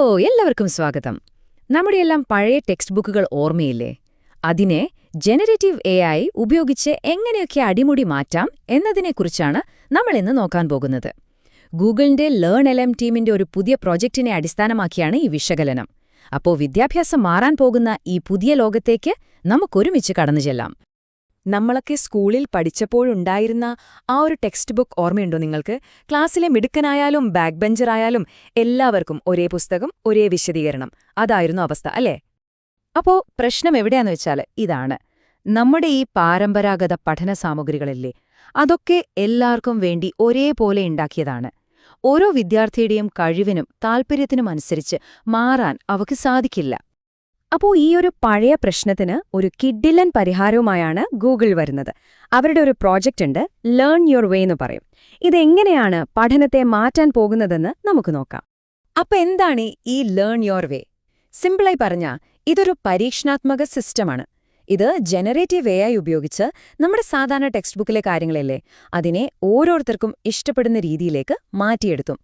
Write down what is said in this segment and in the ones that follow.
എല്ലാവർക്കും സ്വാഗതം. നമ്മുടെയെല്ലാം പഴയ ടെക്സ്റ്റ് ബുക്കുകൾ ഓർമ്മയില്ലേ? അതിനെ ജനറേറ്റീവ് AI ഉപയോഗിച്ച് എങ്ങനെയൊക്കെ അടിമുടി മാറ്റാം എന്നതിനെക്കുറിച്ചാണ് നമ്മളിന്ന് നോക്കാൻ പോകുന്നത്. ഗൂഗിളിന്റെ LearnLM ടീമിന്റെ ഒരു പുതിയ പ്രോജക്റ്റിനെ അടിസ്ഥാനമാക്കിയാണ് ഈ വിശകലനം. അപ്പോൾ വിദ്യാഭ്യാസം മാറാൻ പോകുന്ന ഈ പുതിയ ലോകത്തേക്ക് നമുക്കൊരുമിച്ച് കടന്നുചെല്ലാം. നമ്മളൊക്കെ സ്കൂളിൽ പഠിച്ചപ്പോഴുണ്ടായിരുന്ന ആ ഒരു ടെക്സ്റ്റ് ബുക്ക് ഓർമ്മയുണ്ടോ നിങ്ങൾക്ക്? ക്ലാസ്സിലെ മിടുക്കനായാലും ബാക്ക് ബെഞ്ചറായാലും എല്ലാവർക്കും ഒരേ പുസ്തകം, ഒരേ വിശദീകരണം. അതായിരുന്നു അവസ്ഥ, അല്ലേ? അപ്പോ പ്രശ്നം എവിടെയാന്ന് വെച്ചാൽ ഇതാണ്. നമ്മുടെ ഈ പരമ്പരാഗത പഠന സാമഗ്രികളില്ലേ, അതൊക്കെ എല്ലാവർക്കും വേണ്ടി ഒരേപോലെ ഉണ്ടാക്കിയതാണ്. ഓരോ വിദ്യാർത്ഥിയുടെയും കഴിവിനും താൽപ്പര്യത്തിനും അനുസരിച്ച് മാറാൻ അവർക്ക് സാധിക്കില്ല. അപ്പോൾ ഈ ഒരു പഴയ പ്രശ്നത്തിന് ഒരു കിഡിലൻ പരിഹാരവുമായാണ് ഗൂഗിൾ വരുന്നത്. അവരുടെ ഒരു പ്രോജക്റ്റ് ഉണ്ട്, ലേൺ യുവർ വേ എന്ന് പറയും. ഇതെങ്ങനെയാണ് പഠനത്തെ മാറ്റാൻ പോകുന്നതെന്ന് നമുക്ക് നോക്കാം. അപ്പൊ എന്താണ് ഈ ലേൺ യുവർ വേ? സിമ്പിളായി പറഞ്ഞാൽ ഇതൊരു പരീക്ഷണാത്മക സിസ്റ്റമാണ്. ഇത് ജനറേറ്റീവ് AI ഉപയോഗിച്ച് നമ്മുടെ സാധാരണ ടെക്സ്റ്റ് ബുക്കിലെ കാര്യങ്ങളല്ലേ, അതിനെ ഓരോരുത്തർക്കും ഇഷ്ടപ്പെടുന്ന രീതിയിലേക്ക് മാറ്റിയെടുത്തു.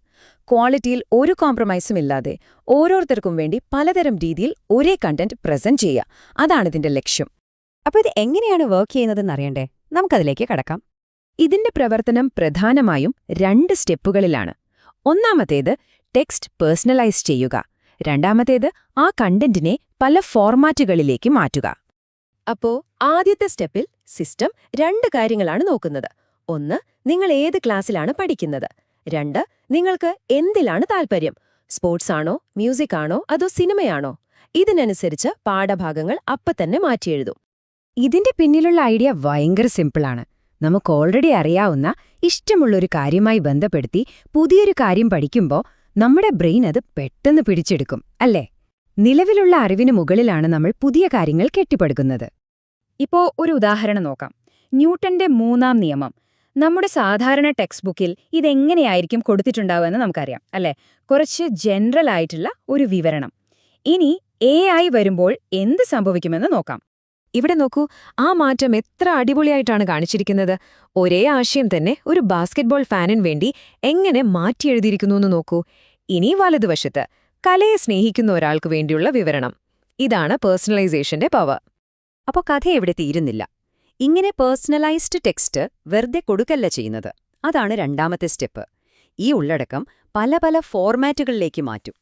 ക്വാളിറ്റിയിൽ ഒരു കോംപ്രമൈസും ഇല്ലാതെ ഓരോരുത്തർക്കും വേണ്ടി പലതരം രീതിയിൽ ഒരേ കണ്ടന്റ് പ്രസന്റ് ചെയ്യുക. അതാണിതിന്റെ ലക്ഷ്യം. അപ്പോൾ ഇത് എങ്ങനെയാണ് വർക്ക് ചെയ്യുന്നതെന്ന് അറിയണ്ടേ? നമുക്കതിലേക്ക് കടക്കാം. ഇതിന്റെ പ്രവർത്തനം പ്രധാനമായും 2 സ്റ്റെപ്പുകളിലാണ്. ഒന്നാമത്തേത് ടെക്സ്റ്റ് പേഴ്സണലൈസ് ചെയ്യുക. രണ്ടാമത്തേത് ആ കണ്ടന്റിനെ പല ഫോർമാറ്റുകളിലേക്ക് മാറ്റുക. അപ്പോ ആദ്യത്തെ സ്റ്റെപ്പിൽ സിസ്റ്റം 2 കാര്യങ്ങളാണ് നോക്കുന്നത്. 1, നിങ്ങൾ ഏത് ക്ലാസ്സിലാണ് പഠിക്കുന്നത്. 2, നിങ്ങൾക്ക് എന്തിലാണ് താൽപ്പര്യം. സ്പോർട്സ് ആണോ, മ്യൂസിക് ആണോ, അതോ സിനിമയാണോ? ഇതിനനുസരിച്ച് പാഠഭാഗങ്ങൾ തന്നെ മാറ്റിയെഴുതും. ഇതിന്റെ പിന്നിലുള്ള ഐഡിയ ഭയങ്കര സിമ്പിളാണ്. നമുക്ക് ഓൾറെഡി അറിയാവുന്ന ഇഷ്ടമുള്ളൊരു കാര്യമായി ബന്ധപ്പെടുത്തി പുതിയൊരു കാര്യം പഠിക്കുമ്പോൾ നമ്മുടെ ബ്രെയിൻ അത് പെട്ടെന്ന് പിടിച്ചെടുക്കും, അല്ലേ? നിലവിലുള്ള അറിവിന് മുകളിലാണ് നമ്മൾ പുതിയ കാര്യങ്ങൾ കെട്ടിപ്പടുക്കുന്നത്. ഇപ്പോ ഒരു ഉദാഹരണം നോക്കാം. ന്യൂട്ടന്റെ 3-ാം നിയമം. നമ്മുടെ സാധാരണ ടെക്സ്റ്റ് ബുക്കിൽ ഇതെങ്ങനെയായിരിക്കും കൊടുത്തിട്ടുണ്ടാവുമെന്ന് നമുക്കറിയാം, അല്ലേ? കുറച്ച് ജനറൽ ആയിട്ടുള്ള ഒരു വിവരണം. ഇനി AI വരുമ്പോൾ എന്ത് സംഭവിക്കുമെന്ന് നോക്കാം. ഇവിടെ നോക്കൂ, ആ മാറ്റം എത്ര അടിപൊളിയായിട്ടാണ് കാണിച്ചിരിക്കുന്നത്. ഒരേ ആശയം തന്നെ ഒരു ബാസ്കറ്റ്ബോൾ ഫാനിന് വേണ്ടി എങ്ങനെ മാറ്റിയെഴുതിയിരിക്കുന്നുവെന്ന് നോക്കൂ. ഇനി വലതുവശത്ത് കലയെ സ്നേഹിക്കുന്ന ഒരാൾക്ക് വേണ്ടിയുള്ള വിവരണം. ഇതാണ് പേഴ്സണലൈസേഷന്റെ പവർ. അപ്പോൾ കഥ എവിടെ തീരുന്നില്ല. ഇങ്ങനെ പേഴ്സണലൈസ്ഡ് ടെക്സ്റ്റ് വെറുതെ കൊടുക്കല്ല ചെയ്യുന്നത്. അതാണ് രണ്ടാമത്തെ സ്റ്റെപ്പ്. ഈ ഉള്ളടക്കം പല പല ഫോർമാറ്റുകളിലേക്ക് മാറ്റും.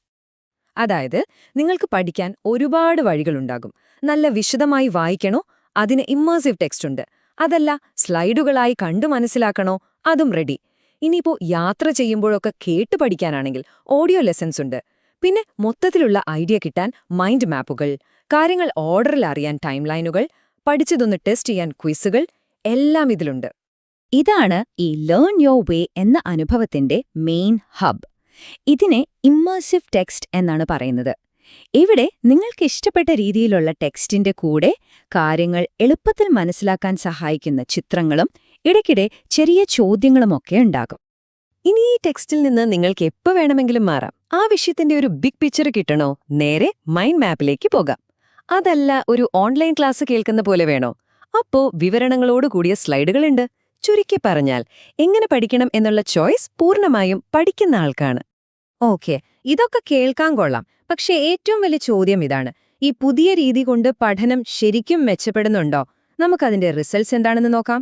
അതായത് നിങ്ങൾക്ക് പഠിക്കാൻ ഒരുപാട് വഴികളുണ്ടാകും. നല്ല വിശദമായി വായിക്കണോ? അതിന് ഇമ്മേഴ്സീവ് ടെക്സ്റ്റ് ഉണ്ട്. അതല്ല സ്ലൈഡുകളായി കണ്ടു മനസ്സിലാക്കണോ? അതും റെഡി. ഇനിയിപ്പോ യാത്ര ചെയ്യുമ്പോഴൊക്കെ കേട്ട് പഠിക്കാനാണെങ്കിൽ ഓഡിയോ ലെസൺസ് ഉണ്ട്. പിന്നെ മൊത്തത്തിലുള്ള ഐഡിയ കിട്ടാൻ മൈൻഡ് മാപ്പുകൾ, കാര്യങ്ങൾ ഓർഡറിൽ അറിയാൻ ടൈം ലൈനുകൾ, പഠിച്ചതൊന്ന് ടെസ്റ്റ് ചെയ്യാൻ ക്വിസുകൾ, എല്ലാം ഇതിലുണ്ട്. ഇതാണ് ഈ ലേൺ യുവർ വേ എന്ന അനുഭവത്തിന്റെ മെയിൻ ഹബ്. ഇതിനെ ഇമ്മേഴ്സീവ് ടെക്സ്റ്റ് എന്നാണ് പറയുന്നത്. ഇവിടെ നിങ്ങൾക്ക് ഇഷ്ടപ്പെട്ട രീതിയിലുള്ള ടെക്സ്റ്റിന്റെ കൂടെ കാര്യങ്ങൾ എളുപ്പത്തിൽ മനസ്സിലാക്കാൻ സഹായിക്കുന്ന ചിത്രങ്ങളും ഇടയ്ക്കിടെ ചെറിയ ചോദ്യങ്ങളുമൊക്കെ ഉണ്ടാകും. ഇനി ഈ ടെക്സ്റ്റിൽ നിന്ന് നിങ്ങൾക്ക് എപ്പോൾ വേണമെങ്കിലും മാറാം. ആ വിഷയത്തിന്റെ ഒരു ബിഗ് പിക്ചർ കിട്ടണോ? നേരെ മൈൻഡ് മാപ്പിലേക്ക് പോകാം. അതല്ല ഒരു ഓൺലൈൻ ക്ലാസ് കേൾക്കുന്ന പോലെ വേണോ? അപ്പോ വിവരണങ്ങളോട് കൂടിയ സ്ലൈഡുകളുണ്ട്. ചുരുക്കി പറഞ്ഞാൽ എങ്ങനെ പഠിക്കണം എന്നുള്ള ചോയ്സ് പൂർണ്ണമായും പഠിക്കുന്ന ആൾക്കാണ്. ഓക്കെ, ഇതൊക്കെ കേൾക്കാൻ കൊള്ളാം. പക്ഷേ ഏറ്റവും വലിയ ചോദ്യം ഇതാണ്: ഈ പുതിയ രീതി കൊണ്ട് പഠനം ശരിക്കും മെച്ചപ്പെടുന്നുണ്ടോ? നമുക്കതിന്റെ റിസൾട്ട്സ് എന്താണെന്ന് നോക്കാം.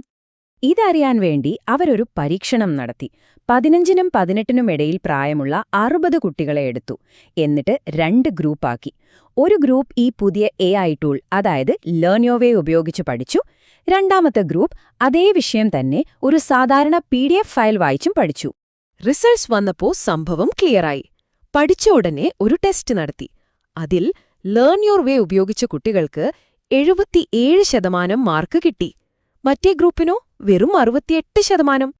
ഇതറിയാൻ വേണ്ടി അവരൊരു പരീക്ഷണം നടത്തി. 15നും 18നും ഇടയിൽ പ്രായമുള്ള 60 കുട്ടികളെ എടുത്തു. എന്നിട്ട് 2 ഗ്രൂപ്പാക്കി. ഒരു ഗ്രൂപ്പ് ഈ പുതിയ AI ടൂൾ, അതായത് ലേൺ യുവർ വേ ഉപയോഗിച്ച് പഠിച്ചു. രണ്ടാമത്തെ ഗ്രൂപ്പ് അതേ വിഷയം തന്നെ ഒരു സാധാരണ PDF ഫയൽ വായിച്ചും പഠിച്ചു. റിസൾട്ട്സ് വന്നപ്പോ സംഭവം ക്ലിയറായി. പഠിച്ച ഉടനെ ഒരു ടെസ്റ്റ് നടത്തി. അതിൽ ലേൺ യുവർ വേ ഉപയോഗിച്ച കുട്ടികൾക്ക് 77% മാർക്ക് കിട്ടി. മറ്റേ ഗ്രൂപ്പിനോ വെറും 68%.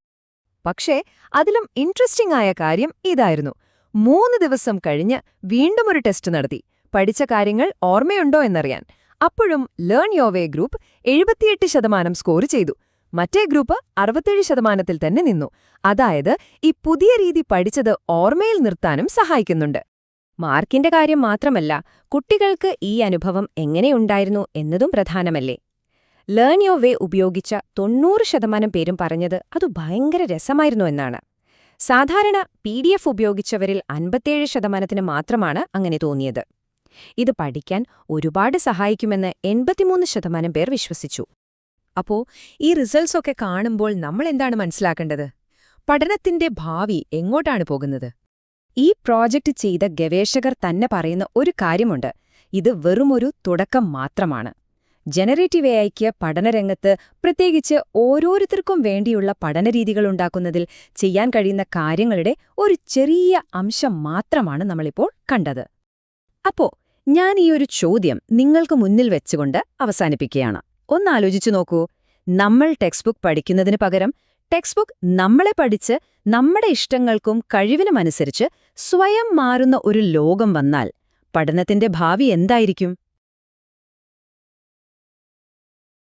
പക്ഷേ അതിലും ഇൻട്രസ്റ്റിംഗ് ആയ കാര്യം ഇതായിരുന്നു. 3 ദിവസം കഴിഞ്ഞ് വീണ്ടും ഒരു ടെസ്റ്റ് നടത്തി, പഠിച്ച കാര്യങ്ങൾ ഓർമ്മയുണ്ടോ എന്നറിയാൻ. അപ്പോഴും learn your way group 78% score ചെയ്തു. മറ്റേ ഗ്രൂപ്പ് 67%-ൽ തന്നെ നിന്നു. അതായത് ഈ പുതിയ രീതി പഠിച്ചത് ഓർമ്മയിൽ നിർത്താനും സഹായിക്കുന്നുണ്ട്. മാർക്കിന്റെ കാര്യം മാത്രമല്ല, കുട്ടികൾക്ക് ഈ അനുഭവം എങ്ങനെയുണ്ടായിരുന്നു എന്നതും പ്രധാനമല്ലേ? ലേൺ യുവർ വേ ഉപയോഗിച്ച 90% പേരും പറഞ്ഞത് അത് ഭയങ്കര രസമായിരുന്നു എന്നാണ്. സാധാരണ PDF ഉപയോഗിച്ചവരിൽ 57% മാത്രമാണ് അങ്ങനെ തോന്നിയത്. ഇത് പഠിക്കാൻ ഒരുപാട് സഹായിക്കുമെന്ന് 83% പേർ വിശ്വസിച്ചു. അപ്പോ ഈ റിസൾട്ട്സ് ഒക്കെ കാണുമ്പോൾ നമ്മൾ എന്താണ് മനസ്സിലാക്കേണ്ടത്? പഠനത്തിന്റെ ഭാവി എങ്ങോട്ടാണ് പോകുന്നത്? ഈ പ്രോജക്റ്റ് ചെയ്ത ഗവേഷകർ തന്നെ പറയുന്ന ഒരു കാര്യമുണ്ട്. ഇത് വെറുമൊരു തുടക്കം മാത്രമാണ്. ജനറേറ്റീവ് എഐക്ക് പഠനരംഗത്ത്, പ്രത്യേകിച്ച് ഓരോരുത്തർക്കും വേണ്ടിയുള്ള പഠനരീതികളുണ്ടാക്കുന്നതിൽ ചെയ്യാൻ കഴിയുന്ന കാര്യങ്ങളുടെ ഒരു ചെറിയ അംശം മാത്രമാണ് നമ്മളിപ്പോൾ കണ്ടത്. അപ്പോ ഞാൻ ഈ ഒരു ചോദ്യം നിങ്ങൾക്ക് മുന്നിൽ വെച്ചുകൊണ്ട് അവസാനിപ്പിക്കുകയാണ്. ഒന്നാലോചിച്ചു നോക്കൂ. നമ്മൾ ടെക്സ്റ്റ് ബുക്ക് പഠിക്കുന്നതിന് പകരം ടെക്സ്റ്റ് ബുക്ക് നമ്മളെ പഠിച്ച് നമ്മുടെ ഇഷ്ടങ്ങൾക്കും കഴിവിനുമനുസരിച്ച് സ്വയം മാറുന്ന ഒരു ലോകം വന്നാൽ പഠനത്തിന്റെ ഭാവി എന്തായിരിക്കും?